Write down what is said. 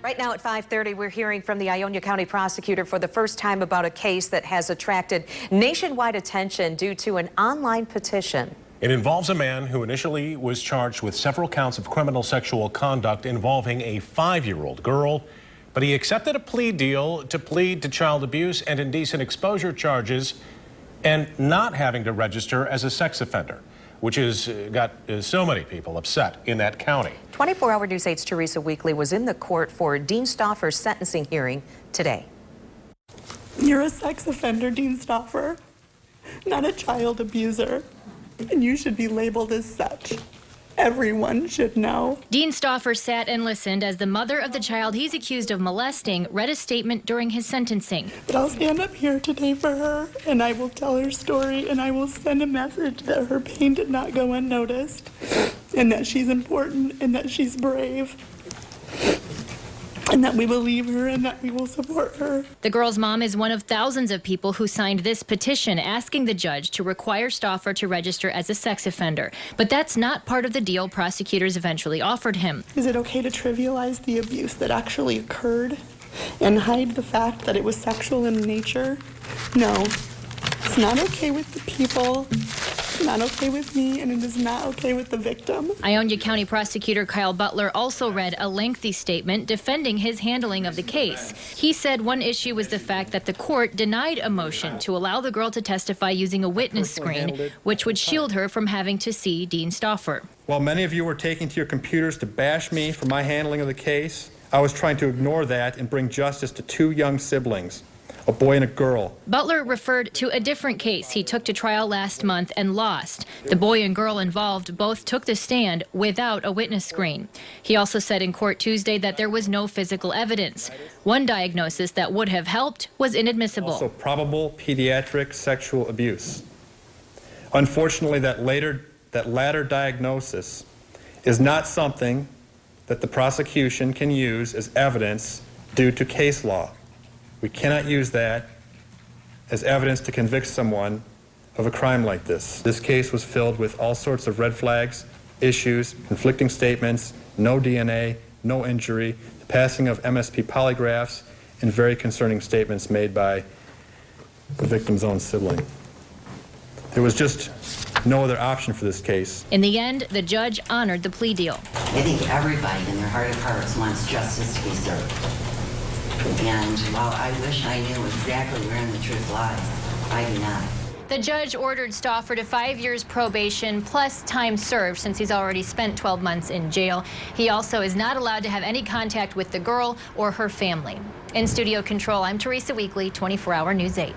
Right now at 5:30, we're hearing from the Ionia County prosecutor for the first time about a case that has attracted nationwide attention due to an online petition. It involves a man who initially was charged with several counts of criminal sexual conduct involving a 5-year-old girl, but he accepted a plea deal to plead to child abuse and indecent exposure charges and not having to register as a sex offender, which has got so many people upset in that county. 24-hour News 8's Teresa Weekly was in the court for Dean Stauffer's sentencing hearing today. You're a sex offender, Dean Stauffer, not a child abuser, and you should be labeled as such. Everyone should know. Dean Stauffer sat and listened as the mother of the child he's accused of molesting read a statement during his sentencing. But I'll stand up here today for her, and I will tell her story, and I will send a message that her pain did not go unnoticed, and that she's important, and that she's brave, and that we believe her, and that we will support her. The girl's mom is one of thousands of people who signed this petition asking the judge to require Stauffer to register as a sex offender. But that's not part of the deal prosecutors eventually offered him. Is it okay to trivialize the abuse that actually occurred and hide the fact that it was sexual in nature? No. It's not okay with the people. It's not okay with me, and it is not okay with the victim. Ionia County Prosecutor Kyle Butler also read a lengthy statement defending his handling of the case. He said one issue was the fact that the court denied a motion to allow the girl to testify using a witness screen, which would shield her from having to see Dean Stauffer. While many of you were taking to your computers to bash me for my handling of the case, I was trying to ignore that and bring justice to two young siblings, a boy and a girl. Butler referred to a different case he took to trial last month and lost. The boy and girl involved both took the stand without a witness screen. He also said in court Tuesday that there was no physical evidence. One diagnosis that would have helped was inadmissible. Also probable pediatric sexual abuse. Unfortunately, that latter diagnosis is not something that the prosecution can use as evidence due to case law. We cannot use that as evidence to convict someone of a crime like this. This case was filled with all sorts of red flags, issues, conflicting statements, no DNA, no injury, the passing of MSP polygraphs, and very concerning statements made by the victim's own sibling. There was just no other option for this case. In the end, the judge honored the plea deal. I think everybody in their heart of hearts wants justice to be served. And while I wish I knew exactly wherein the truth lies, I do not. The judge ordered Stauffer to 5 years probation plus time served since he's already spent 12 months in jail. He also is not allowed to have any contact with the girl or her family. In studio control, I'm Teresa Weekly, 24-hour News 8.